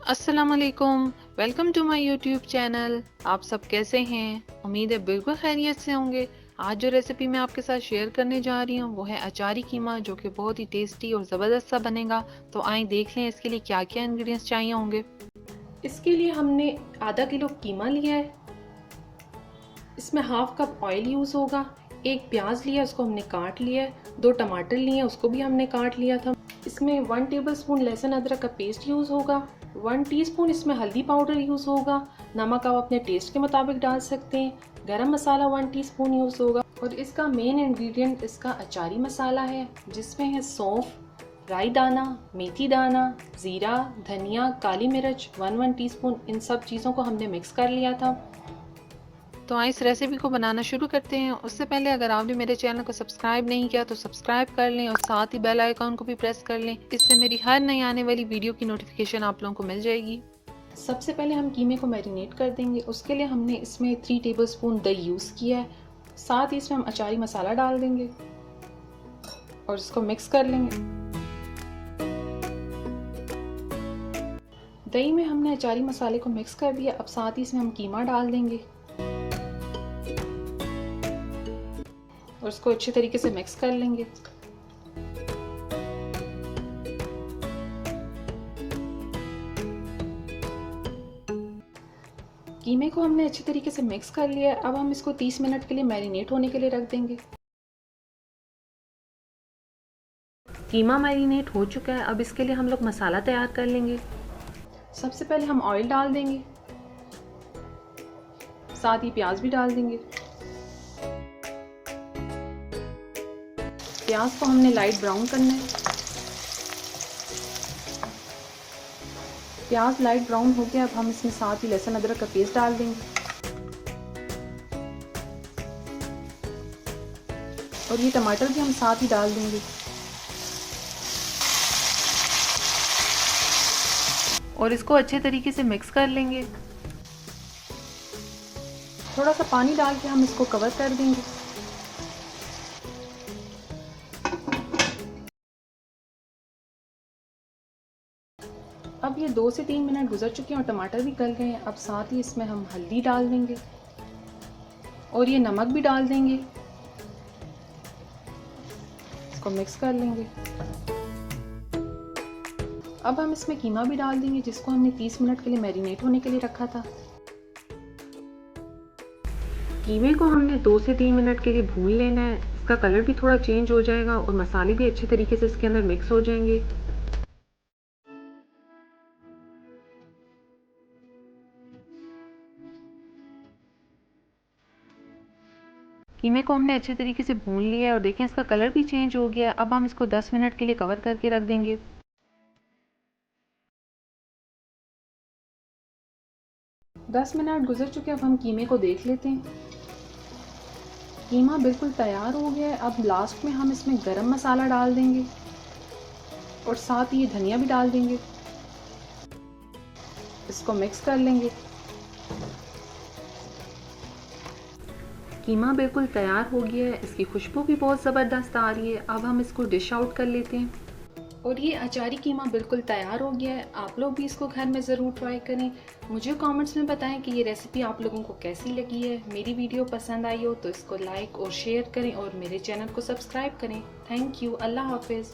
अस्सलामुअलैकुम, welcome to my YouTube channel. आप सब कैसे हैं? उम्मीद है बिल्कुल खैरियत से होंगे। आज जो रेसिपी मैं आपके साथ शेयर करने जा रही हूँ वो है अचारी कीमा, जो कि बहुत ही टेस्टी और ज़बरदस्त सा बनेगा। तो आइए देख लें इसके लिए क्या क्या इंग्रेडिएंट्स चाहिए होंगे। इसके लिए हमने आधा किलो कीमा लिया है। इसमें हाफ कप ऑयल यूज़ होगा। एक प्याज लिया, उसको हमने काट लिया है। 2 टमाटर लिए, उसको भी हमने काट लिया था। इसमें 1 टेबलस्पून लहसुन अदरक का पेस्ट यूज़ होगा। 1 टीस्पून इसमें हल्दी पाउडर यूज़ होगा। नमक आप अपने टेस्ट के मुताबिक डाल सकते हैं। गरम मसाला 1 टीस्पून यूज़ होगा। और इसका मेन इंग्रेडिएंट इसका अचारी मसाला है, जिसमें है सौंफ, राई दाना, मेथी दाना, ज़ीरा, धनिया, काली मिर्च 1 टीस्पून। इन सब चीज़ों को हमने मिक्स कर लिया था। तो आइए इस रेसिपी को बनाना शुरू करते हैं। उससे पहले अगर आपने मेरे चैनल को सब्सक्राइब नहीं किया तो सब्सक्राइब कर लें और साथ ही बेल आइकॉन को भी प्रेस कर लें। इससे मेरी हर नई आने वाली वीडियो की नोटिफिकेशन आप लोगों को मिल जाएगी। सबसे पहले हम कीमे को मैरिनेट कर देंगे। उसके लिए हमने इसमें 3 टेबलस्पून दही यूज़ किया है। साथ ही इसमें हम अचारी मसाला डाल देंगे और इसको मिक्स कर लेंगे। दही में हमने अचारी मसाले को मिक्स कर दिया। अब साथ ही इसमें हम कीमा डाल देंगे और इसको अच्छे तरीके से मिक्स कर लेंगे। कीमे को हमने अच्छे तरीके से मिक्स कर लिया है। अब हम इसको 30 मिनट के लिए मैरिनेट होने के लिए रख देंगे। कीमा मैरिनेट हो चुका है। अब इसके लिए हम लोग मसाला तैयार कर लेंगे। सबसे पहले हम ऑयल डाल देंगे, साथ ही प्याज भी डाल देंगे। प्याज को हमने लाइट ब्राउन करना है। प्याज लाइट ब्राउन हो गया। अब हम इसमें साथ ही लहसुन अदरक का पेस्ट डाल देंगे और ये टमाटर भी हम साथ ही डाल देंगे और इसको अच्छे तरीके से मिक्स कर लेंगे। थोड़ा सा पानी डाल के हम इसको कवर कर देंगे। अब ये 2 से 3 मिनट गुजर चुके हैं और टमाटर भी गल गए हैं। अब साथ ही इसमें हम हल्दी डाल देंगे और ये नमक भी डाल देंगे। इसको मिक्स कर लेंगे। अब हम इसमें कीमा भी डाल देंगे, जिसको हमने 30 मिनट के लिए मैरिनेट होने के लिए रखा था। कीमे को हमने 2 से 3 मिनट के लिए भून लेना है। इसका कलर भी थोड़ा चेंज हो जाएगा और मसाले भी अच्छे तरीके से इसके अंदर मिक्स हो जाएंगे। कीमे को हमने अच्छे तरीके से भून लिया है और देखें इसका कलर भी चेंज हो गया है। अब हम इसको 10 मिनट के लिए कवर करके रख देंगे। 10 मिनट गुजर चुके हैं। अब हम कीमे को देख लेते हैं। कीमा बिल्कुल तैयार हो गया है। अब लास्ट में हम इसमें गरम मसाला डाल देंगे और साथ ही ये धनिया भी डाल देंगे। इसको मिक्स कर लेंगे। कीमा बिल्कुल तैयार हो गया है। इसकी खुशबू भी बहुत ज़बरदस्त आ रही है। अब हम इसको डिश आउट कर लेते हैं। और ये अचारी कीमा बिल्कुल तैयार हो गया है। आप लोग भी इसको घर में ज़रूर ट्राई करें। मुझे कमेंट्स में बताएं कि ये रेसिपी आप लोगों को कैसी लगी है। मेरी वीडियो पसंद आई हो तो इसको लाइक और शेयर करें और मेरे चैनल को सब्सक्राइब करें। Thank you. अल्लाह हाफिज़।